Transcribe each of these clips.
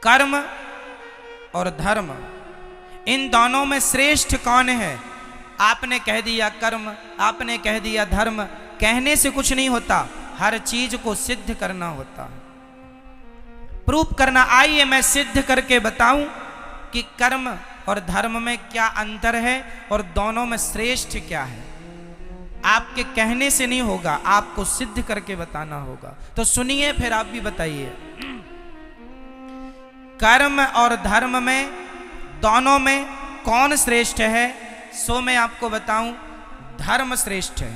कर्म और धर्म, इन दोनों में श्रेष्ठ कौन है? आपने कह दिया कर्म, आपने कह दिया धर्म। कहने से कुछ नहीं होता, हर चीज को सिद्ध करना होता है, प्रूफ करना। आइए मैं सिद्ध करके बताऊं कि कर्म और धर्म में क्या अंतर है और दोनों में श्रेष्ठ क्या है। आपके कहने से नहीं होगा, आपको सिद्ध करके बताना होगा। तो सुनिए, फिर आप भी बताइए। कर्म और धर्म में, दोनों में कौन श्रेष्ठ है? सो मैं आपको बताऊं, धर्म श्रेष्ठ है।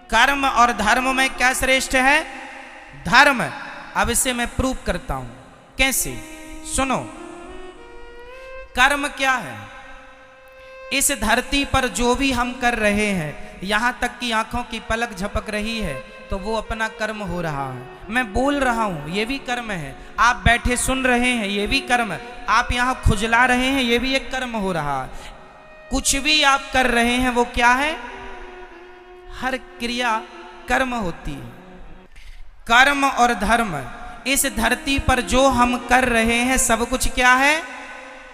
कर्म और धर्म में क्या श्रेष्ठ है? धर्म। अब इसे मैं प्रूफ करता हूं। कैसे? सुनो। कर्म क्या है? इस धरती पर जो भी हम कर रहे हैं, यहां तक कि आंखों की पलक झपक रही है, तो वो अपना कर्म हो रहा है। मैं बोल रहा हूं, ये भी कर्म है। आप बैठे सुन रहे हैं, ये भी कर्म। आप यहां खुजला रहे हैं, ये भी एक कर्म हो रहा है। कुछ भी आप कर रहे हैं, वो क्या है? हर क्रिया कर्म होती है। कर्म और धर्म, इस धरती पर जो हम कर रहे हैं, सब कुछ क्या है?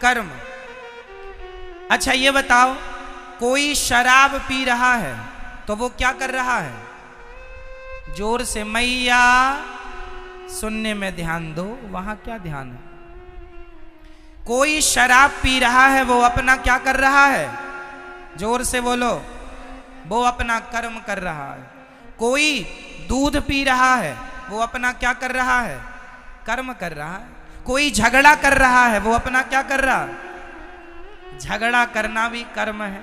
कर्म। अच्छा ये बताओ, कोई शराब पी रहा है तो वो क्या कर रहा है? जोर से मैया, सुनने में ध्यान दो। वहां क्या ध्यान है? कोई शराब पी रहा है, वो अपना क्या कर रहा है? जोर से बोलो। वो अपना कर्म कर रहा है। कोई दूध पी रहा है, वो अपना क्या कर रहा है? कर्म कर रहा है। कोई झगड़ा कर रहा है, वो अपना क्या कर रहा है? झगड़ा करना भी कर्म है,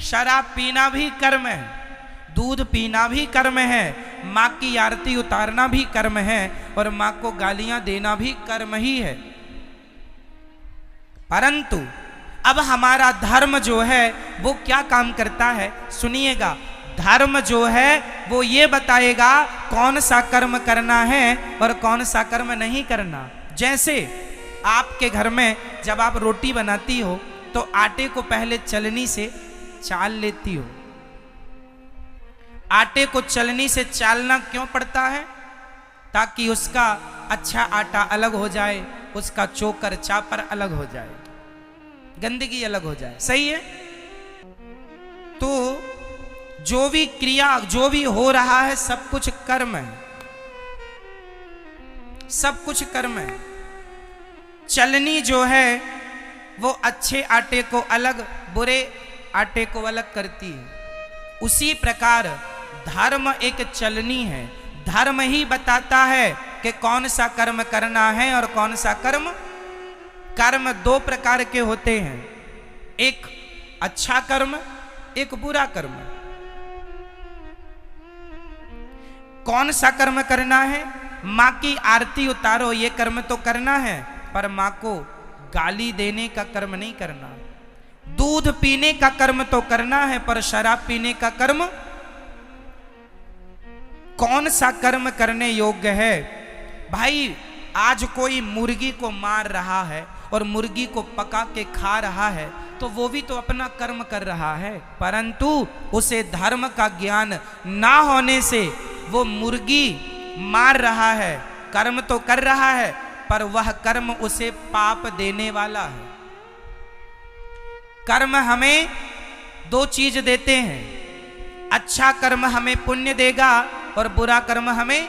शराब पीना भी कर्म है, दूध पीना भी कर्म है, माँ की आरती उतारना भी कर्म है, और माँ को गालियां देना भी कर्म ही है। परंतु अब हमारा धर्म जो है वो क्या काम करता है? सुनिएगा। धर्म जो है वो ये बताएगा कौन सा कर्म करना है और कौन सा कर्म नहीं करना। जैसे आपके घर में जब आप रोटी बनाती हो तो आटे को पहले चलनी से चाल लेती हो। आटे को चलनी से चालना क्यों पड़ता है? ताकि उसका अच्छा आटा अलग हो जाए, उसका चोकर चापर अलग हो जाए, गंदगी अलग हो जाए। सही है? तो जो भी क्रिया, जो भी हो रहा है, सब कुछ कर्म है, सब कुछ कर्म है। चलनी जो है वो अच्छे आटे को अलग, बुरे आटे को अलग करती है। उसी प्रकार धर्म एक चलनी है। धर्म ही बताता है कि कौन सा कर्म करना है और कौन सा कर्म। कर्म दो प्रकार के होते हैं, एक अच्छा कर्म, एक बुरा कर्म। कौन सा कर्म करना है? माँ की आरती उतारो, ये कर्म तो करना है, पर माँ को गाली देने का कर्म नहीं करना। दूध पीने का कर्म तो करना है, पर शराब पीने का कर्म। कौन सा कर्म करने योग्य है? भाई आज कोई मुर्गी को मार रहा है और मुर्गी को पका के खा रहा है, तो वो भी तो अपना कर्म कर रहा है, परंतु उसे धर्म का ज्ञान ना होने से वो मुर्गी मार रहा है, कर्म तो कर रहा है, पर वह कर्म उसे पाप देने वाला है। कर्म हमें दो चीज देते हैं, अच्छा कर्म हमें पुण्य देगा और बुरा कर्म हमें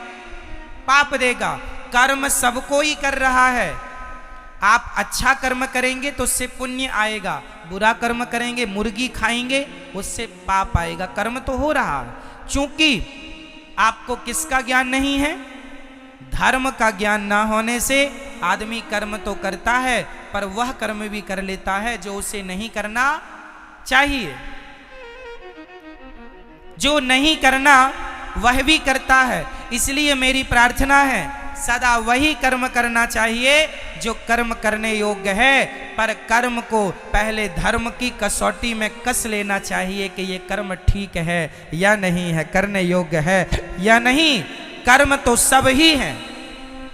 पाप देगा। कर्म सबको ही कर रहा है। आप अच्छा कर्म करेंगे तो उससे पुण्य आएगा, बुरा कर्म करेंगे, मुर्गी खाएंगे, उससे पाप आएगा। कर्म तो हो रहा है। चूंकि आपको किसका ज्ञान नहीं है? धर्म का ज्ञान ना होने से आदमी कर्म तो करता है, पर वह कर्म भी कर लेता है जो उसे नहीं करना चाहिए। जो नहीं करना वह भी करता है। इसलिए मेरी प्रार्थना है, सदा वही कर्म करना चाहिए जो कर्म करने योग्य है, पर कर्म को पहले धर्म की कसौटी में कस लेना चाहिए कि ये कर्म ठीक है या नहीं है, करने योग्य है या नहीं। कर्म तो सब ही है।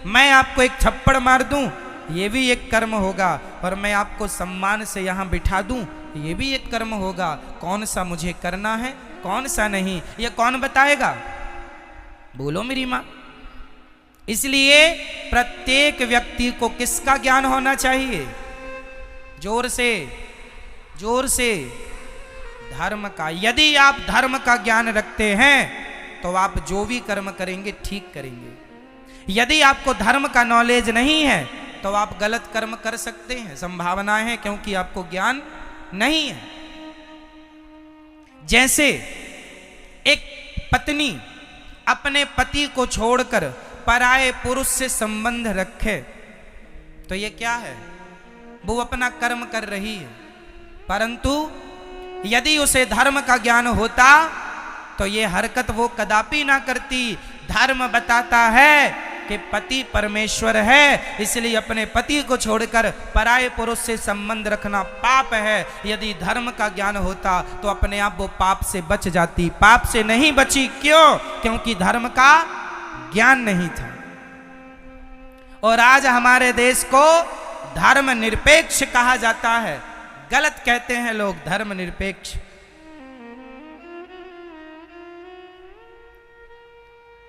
मैं आपको एक थप्पड़ मार दूं, ये भी एक कर्म होगा, और मैं आपको सम्मान से यहां बिठा दूं, ये भी एक कर्म होगा। कौन सा मुझे करना है, कौन सा नहीं, ये कौन बताएगा? बोलो मेरी मां। इसलिए प्रत्येक व्यक्ति को किसका ज्ञान होना चाहिए? जोर से, जोर से, धर्म का। यदि आप धर्म का ज्ञान रखते हैं तो आप जो भी कर्म करेंगे ठीक करेंगे। यदि आपको धर्म का नॉलेज नहीं है तो आप गलत कर्म कर सकते हैं, संभावना है, क्योंकि आपको ज्ञान नहीं है। जैसे एक पत्नी अपने पति को छोड़कर पराये पुरुष से संबंध रखे तो ये क्या है? वो अपना कर्म कर रही है। परंतु यदि उसे धर्म का ज्ञान होता तो ये हरकत वो कदापि ना करती। धर्म बताता है कि पति परमेश्वर है, इसलिए अपने पति को छोड़कर पराये पुरुष से संबंध रखना पाप है। यदि धर्म का ज्ञान होता तो अपने आप वो पाप से बच जाती। पाप से नहीं बची, क्यों? क्योंकि धर्म का ज्ञान नहीं था। और आज हमारे देश को धर्म निरपेक्ष कहा जाता है। गलत कहते हैं लोग, धर्म निरपेक्ष।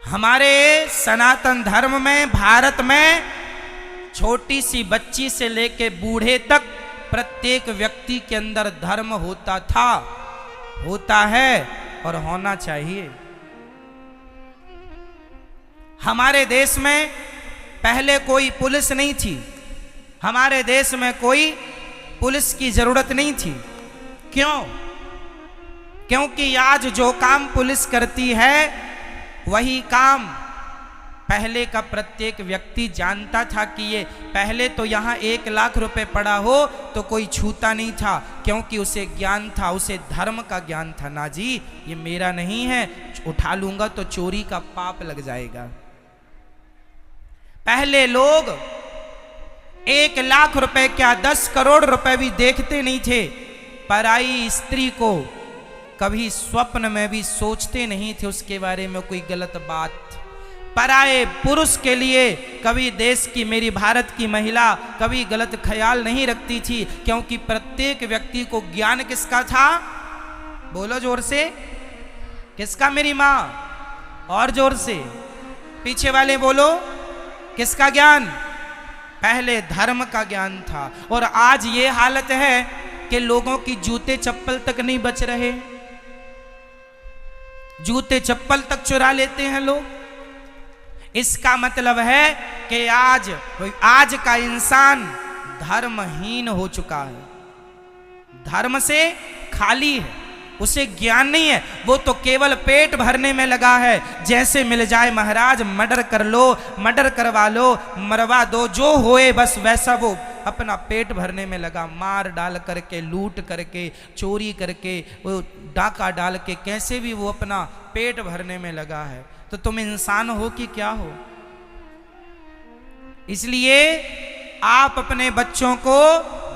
हमारे सनातन धर्म में, भारत में, छोटी सी बच्ची से लेके बूढ़े तक प्रत्येक व्यक्ति के अंदर धर्म होता था, होता है और होना चाहिए। हमारे देश में पहले कोई पुलिस नहीं थी। हमारे देश में कोई पुलिस की जरूरत नहीं थी। क्यों? क्योंकि आज जो काम पुलिस करती है वही काम पहले का प्रत्येक व्यक्ति जानता था कि ये पहले तो यहाँ 1 लाख रुपए पड़ा हो तो कोई छूता नहीं था, क्योंकि उसे ज्ञान था, उसे धर्म का ज्ञान था। ना जी, ये मेरा नहीं है, उठा लूंगा तो चोरी का पाप लग जाएगा। पहले लोग 1 लाख रुपए क्या 10 करोड़ रुपए भी देखते नहीं थे। पराई स्त्री को कभी स्वप्न में भी सोचते नहीं थे उसके बारे में कोई गलत बात। पराये पुरुष के लिए कभी देश की, मेरी भारत की महिला कभी गलत ख्याल नहीं रखती थी, क्योंकि प्रत्येक व्यक्ति को ज्ञान किसका था? बोलो जोर से, किसका? मेरी माँ। और जोर से, पीछे वाले बोलो, किसका ज्ञान? पहले धर्म का ज्ञान था। और आज ये हालत है कि लोगों की जूते चप्पल तक नहीं बच रहे। जूते चप्पल तक चुरा लेते हैं लोग। इसका मतलब है कि आज का इंसान धर्महीन हो चुका है, धर्म से खाली है, उसे ज्ञान नहीं है। वो तो केवल पेट भरने में लगा है। जैसे मिल जाए महाराज मर्डर कर लो, मर्डर करवा लो, मरवा दो, जो होए बस वैसा वो अपना पेट भरने में लगा। मार डाल करके, लूट करके, चोरी करके, वो डाका डाल के, कैसे भी वो अपना पेट भरने में लगा है। तो तुम इंसान हो कि क्या हो? इसलिए आप अपने बच्चों को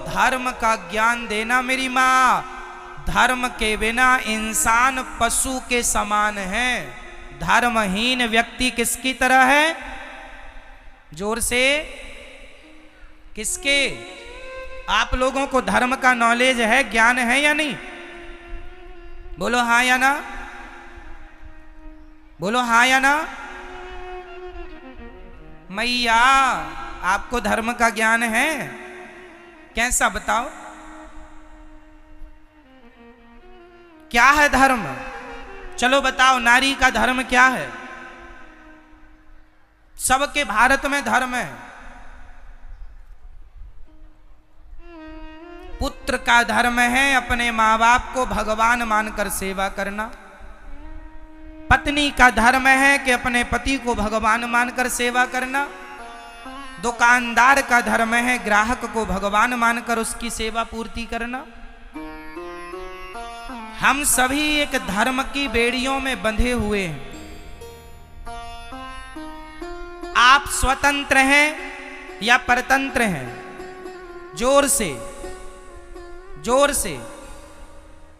धर्म का ज्ञान देना मेरी माँ। धर्म के बिना इंसान पशु के समान है। धर्महीन व्यक्ति किसकी तरह है? जोर से, किसके? आप लोगों को धर्म का नॉलेज है, ज्ञान है या नहीं? बोलो हाँ या ना, बोलो हाँ या ना। मैया, आपको धर्म का ज्ञान है? कैसा बताओ, क्या है धर्म? चलो बताओ, नारी का धर्म क्या है? सबके भारत में धर्म है। पुत्र का धर्म है अपने माँ बाप को भगवान मानकर सेवा करना। पत्नी का धर्म है कि अपने पति को भगवान मानकर सेवा करना। दुकानदार का धर्म है ग्राहक को भगवान मानकर उसकी सेवा पूर्ति करना। हम सभी एक धर्म की बेड़ियों में बंधे हुए हैं। आप स्वतंत्र हैं या परतंत्र हैं? जोर से, जोर से।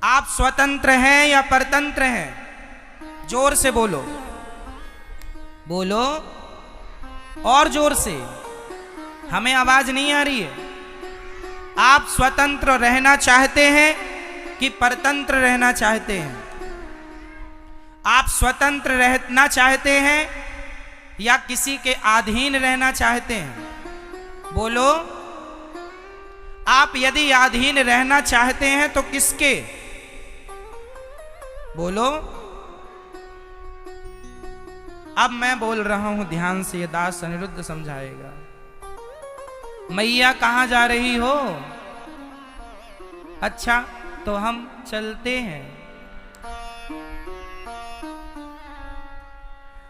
आप स्वतंत्र हैं या परतंत्र हैं? जोर से बोलो, बोलो और जोर से, हमें आवाज नहीं आ रही है। आप स्वतंत्र रहना चाहते हैं कि परतंत्र रहना चाहते हैं? आप स्वतंत्र रहना चाहते हैं या किसी के अधीन रहना चाहते हैं? बोलो। आप यदि अधीन रहना चाहते हैं तो किसके? बोलो। अब मैं बोल रहा हूं, ध्यान से, ये दास अनिरुद्ध समझाएगा। मैया कहां जा रही हो? अच्छा, तो हम चलते हैं।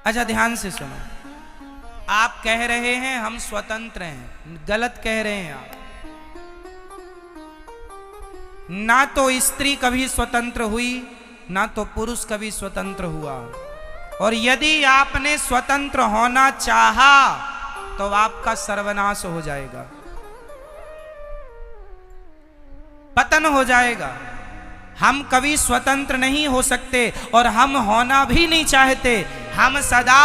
अच्छा, ध्यान से सुनो। आप कह रहे हैं हम स्वतंत्र हैं, गलत कह रहे हैं आप। ना तो स्त्री कभी स्वतंत्र हुई, ना तो पुरुष कभी स्वतंत्र हुआ। और यदि आपने स्वतंत्र होना चाहा तो आपका सर्वनाश हो जाएगा, पतन हो जाएगा। हम कभी स्वतंत्र नहीं हो सकते और हम होना भी नहीं चाहते। हम सदा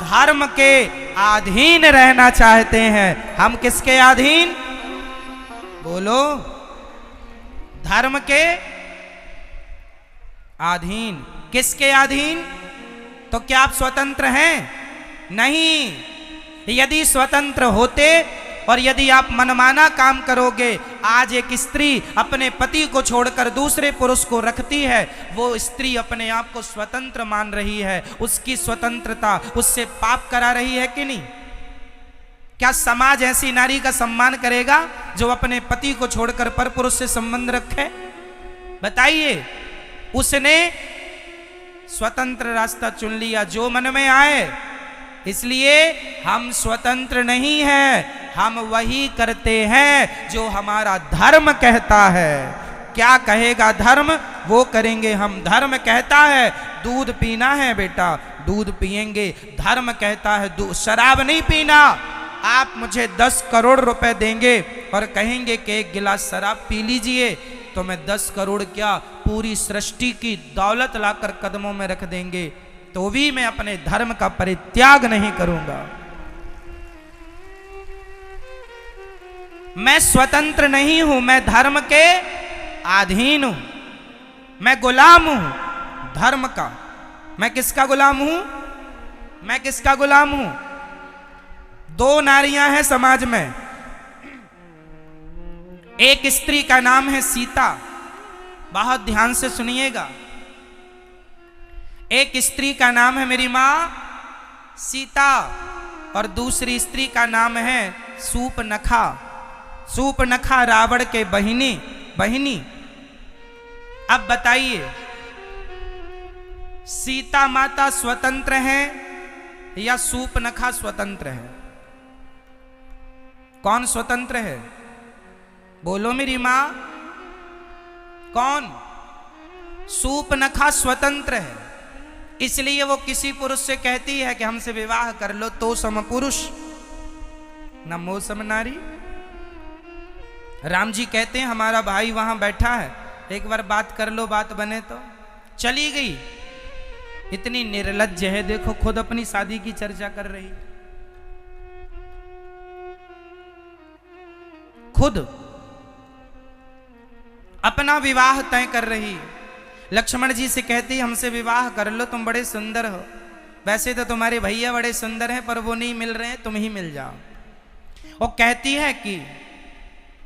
धर्म के अधीन रहना चाहते हैं। हम किसके अधीन? बोलो। धर्म के अधीन। किसके अधीन? तो क्या आप स्वतंत्र हैं? नहीं। यदि स्वतंत्र होते और यदि आप मनमाना काम करोगे, आज एक स्त्री अपने पति को छोड़कर दूसरे पुरुष को रखती है, वो स्त्री अपने आप को स्वतंत्र मान रही है। उसकी स्वतंत्रता उससे पाप करा रही है कि नहीं? क्या समाज ऐसी नारी का सम्मान करेगा जो अपने पति को छोड़कर पर पुरुष से संबंध रखे? बताइए। उसने स्वतंत्र रास्ता चुन लिया, जो मन में आए। इसलिए हम स्वतंत्र नहीं हैं, हम वही करते हैं जो हमारा धर्म कहता है। क्या कहेगा धर्म, वो करेंगे हम। धर्म कहता है दूध पीना है बेटा, दूध पिएंगे। धर्म कहता है शराब नहीं पीना। आप मुझे 10 करोड़ रुपए देंगे और कहेंगे कि एक गिलास शराब पी लीजिए, तो मैं 10 करोड़ क्या, पूरी सृष्टि की दौलत लाकर कदमों में रख देंगे, तो भी मैं अपने धर्म का परित्याग नहीं करूंगा। मैं स्वतंत्र नहीं हूं, मैं धर्म के अधीन हूं, मैं गुलाम हूं धर्म का। मैं किसका गुलाम हूं? मैं किसका गुलाम हूं? 2 नारियां हैं समाज में। एक स्त्री का नाम है सीता, बहुत ध्यान से सुनिएगा। एक स्त्री का नाम है मेरी मां सीता और दूसरी स्त्री का नाम है सूपनखा। सूपनखा रावण के बहिनी। अब बताइए, सीता माता स्वतंत्र है या सूपनखा स्वतंत्र है? कौन स्वतंत्र है? बोलो मेरी मां। कौन? सूपनखा स्वतंत्र है। इसलिए वो किसी पुरुष से कहती है कि हमसे विवाह कर लो, तो सम पुरुष न मोह सम नारी। राम जी कहते हैं हमारा भाई वहां बैठा है, एक बार बात कर लो, बात बने तो। चली गई। इतनी निर्लज्ज है, देखो खुद अपनी शादी की चर्चा कर रही, खुद अपना विवाह तय कर रही। लक्ष्मण जी से कहती हमसे विवाह कर लो, तुम बड़े सुंदर हो। वैसे तो तुम्हारे भैया बड़े सुंदर हैं, पर वो नहीं मिल रहे हैं, तुम ही मिल जाओ। वो कहती है कि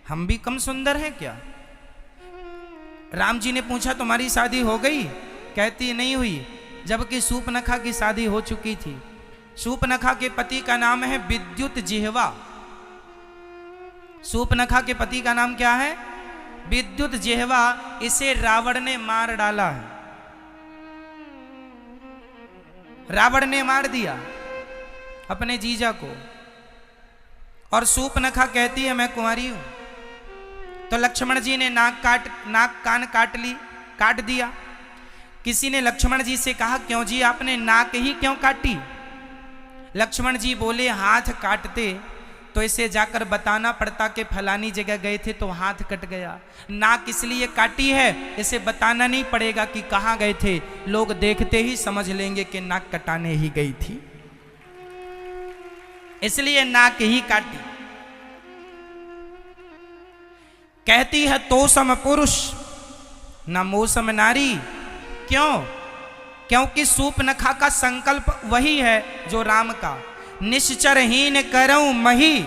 हम भी कम सुंदर हैं क्या? राम जी ने पूछा तुम्हारी शादी हो गई? कहती नहीं हुई, जबकि सूपनखा की शादी हो चुकी थी। सूपनखा के पति का नाम है विद्युत जिह्वा। सूपनखा के पति का नाम क्या है? विद्युत जिह्वा। इसे रावण ने मार डाला है, रावण ने मार दिया अपने जीजा को। और सूपनखा कहती है मैं कुंवारी हूं। तो लक्ष्मण जी ने नाक कान काट दिया। किसी ने लक्ष्मण जी से कहा क्यों जी आपने नाक ही क्यों काटी? लक्ष्मण जी बोले हाथ काटते तो इसे जाकर बताना पड़ता कि फलानी जगह गए थे तो हाथ कट गया। नाक इसलिए काटी है, इसे बताना नहीं पड़ेगा कि कहां गए थे, लोग देखते ही समझ लेंगे कि नाक कटाने ही गई थी, इसलिए नाक ही काटी। कहती है तो सम पुरुष न मोह सम नारी। क्यों? क्योंकि सूपनखा का संकल्प वही है जो राम का। निश्चरहीन करऊं मही,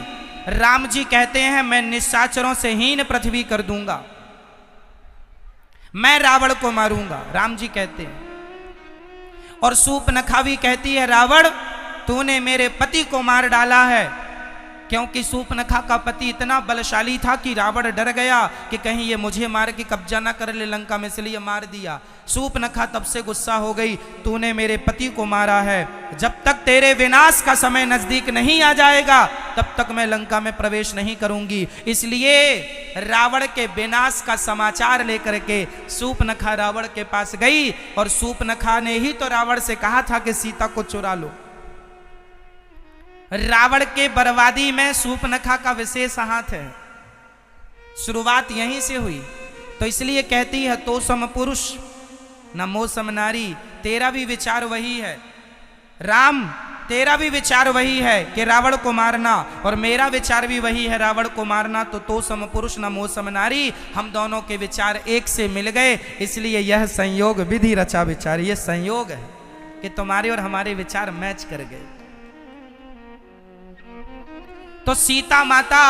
राम जी कहते हैं मैं निशाचरों से हीन पृथ्वी कर दूंगा, मैं रावण को मारूंगा, राम जी कहते हैं। और सूपनखा भी कहती है रावण तूने मेरे पति को मार डाला है, क्योंकि सूपनखा का पति इतना बलशाली था कि रावण डर गया कि कहीं ये मुझे मार के कब्जा ना कर ले लंका में, इसलिए मार दिया। सूपनखा तब से गुस्सा हो गई, तूने मेरे पति को मारा है, जब तक तेरे विनाश का समय नजदीक नहीं आ जाएगा तब तक मैं लंका में प्रवेश नहीं करूंगी। इसलिए रावण के विनाश का समाचार लेकर के सूपनखा रावण के पास गई, और सूपनखा ने ही तो रावण से कहा था कि सीता को चुरा लो। रावण के बर्बादी में सूपनखा का विशेष हाथ है, शुरुआत यहीं से हुई। तो इसलिए कहती है तो सम पुरुष न मोह सम नारी, तेरा भी विचार वही है राम, तेरा भी विचार वही है कि रावण को मारना, और मेरा विचार भी वही है रावण को मारना। तो सम पुरुष न मोह सम नारी, हम दोनों के विचार एक से मिल गए, इसलिए यह संयोग विधि रचा विचार। यह संयोग है कि तुम्हारे और हमारे विचार मैच कर गए। तो सीता माता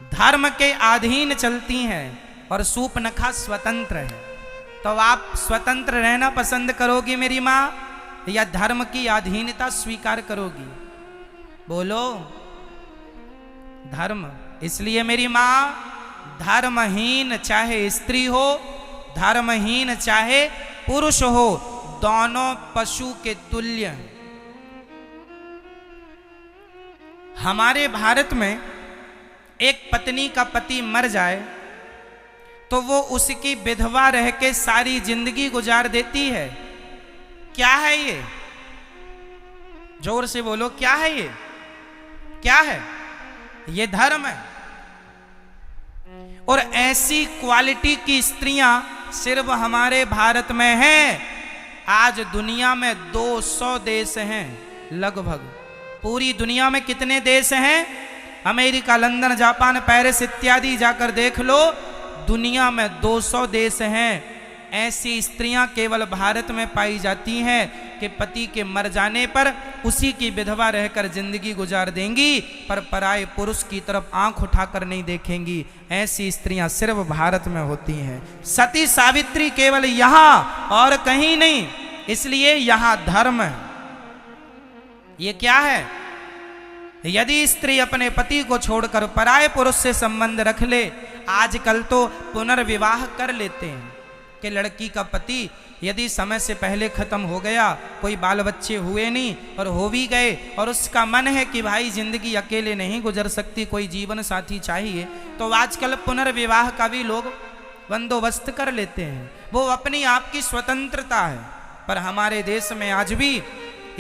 धर्म के अधीन चलती हैं और सूपनखा स्वतंत्र है। तो आप स्वतंत्र रहना पसंद करोगी मेरी माँ, या धर्म की अधीनता स्वीकार करोगी? बोलो। धर्म। इसलिए मेरी माँ धर्महीन चाहे स्त्री हो, धर्महीन चाहे पुरुष हो, दोनों पशु के तुल्य हैं। हमारे भारत में एक पत्नी का पति मर जाए तो वो उसकी विधवा रह के सारी जिंदगी गुजार देती है। क्या है ये? जोर से बोलो, क्या है ये? क्या है ये? धर्म है। और ऐसी क्वालिटी की स्त्रियां सिर्फ हमारे भारत में हैं। आज दुनिया में 200 देश हैं लगभग। पूरी दुनिया में कितने देश हैं? अमेरिका, लंदन, जापान, पेरिस इत्यादि जाकर देख लो, दुनिया में 200 देश हैं। ऐसी स्त्रियां केवल भारत में पाई जाती हैं कि पति के मर जाने पर उसी की विधवा रहकर जिंदगी गुजार देंगी, पर पराये पुरुष की तरफ आंख उठाकर नहीं देखेंगी। ऐसी स्त्रियां सिर्फ भारत में होती हैं। सती सावित्री केवल यहां और कहीं नहीं, इसलिए यहां धर्म है। ये क्या है? यदि स्त्री अपने पति को छोड़कर पराये पुरुष से संबंध रख ले, आजकल तो पुनर्विवाह कर लेते हैं कि लड़की का पति यदि समय से पहले खत्म हो गया, कोई बाल बच्चे हुए नहीं और हो भी गए, और उसका मन है कि भाई जिंदगी अकेले नहीं गुजर सकती, कोई जीवन साथी चाहिए, तो आजकल पुनर्विवाह का भी लोग बंदोबस्त कर लेते हैं। वो अपनी आप की स्वतंत्रता है। पर हमारे देश में आज भी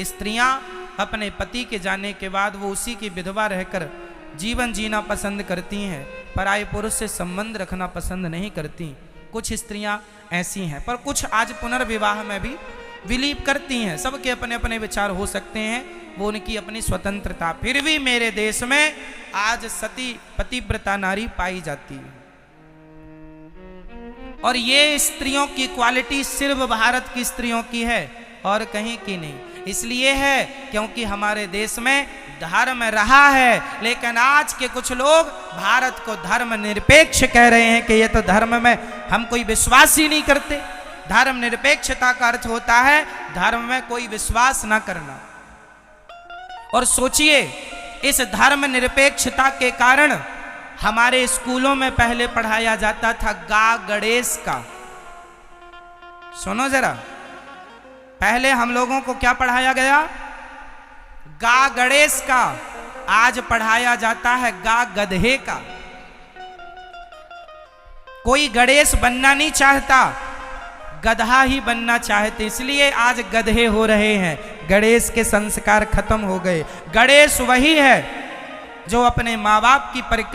स्त्रियां अपने पति के जाने के बाद वो उसी की विधवा रहकर जीवन जीना पसंद करती हैं, पराये पुरुष से संबंध रखना पसंद नहीं करती। कुछ स्त्रियां ऐसी हैं, पर कुछ आज पुनर्विवाह में भी बिलीव करती हैं। सबके अपने अपने विचार हो सकते हैं, वो उनकी अपनी स्वतंत्रता। फिर भी मेरे देश में आज सती पतिव्रता नारी पाई जाती है, और ये स्त्रियों की क्वालिटी सिर्फ भारत की स्त्रियों की है और कहीं की नहीं। इसलिए है क्योंकि हमारे देश में धर्म रहा है, लेकिन आज के कुछ लोग भारत को धर्म निरपेक्ष कह रहे हैं कि ये तो धर्म में हम कोई विश्वास ही नहीं करते। धर्म निरपेक्षता का अर्थ होता है धर्म में कोई विश्वास ना करना। और सोचिए, इस धर्म निरपेक्षता के कारण हमारे स्कूलों में पहले पढ़ाया जाता था गा गणेश का। सुनो जरा, पहले हम लोगों को क्या पढ़ाया गया? गा गणेश का। आज पढ़ाया जाता है गा गधे का। कोई गणेश बनना नहीं चाहता, गधा ही बनना चाहते, इसलिए आज गधे हो रहे हैं। गणेश के संस्कार खत्म हो गए। गणेश वही है जो अपने माँ बाप की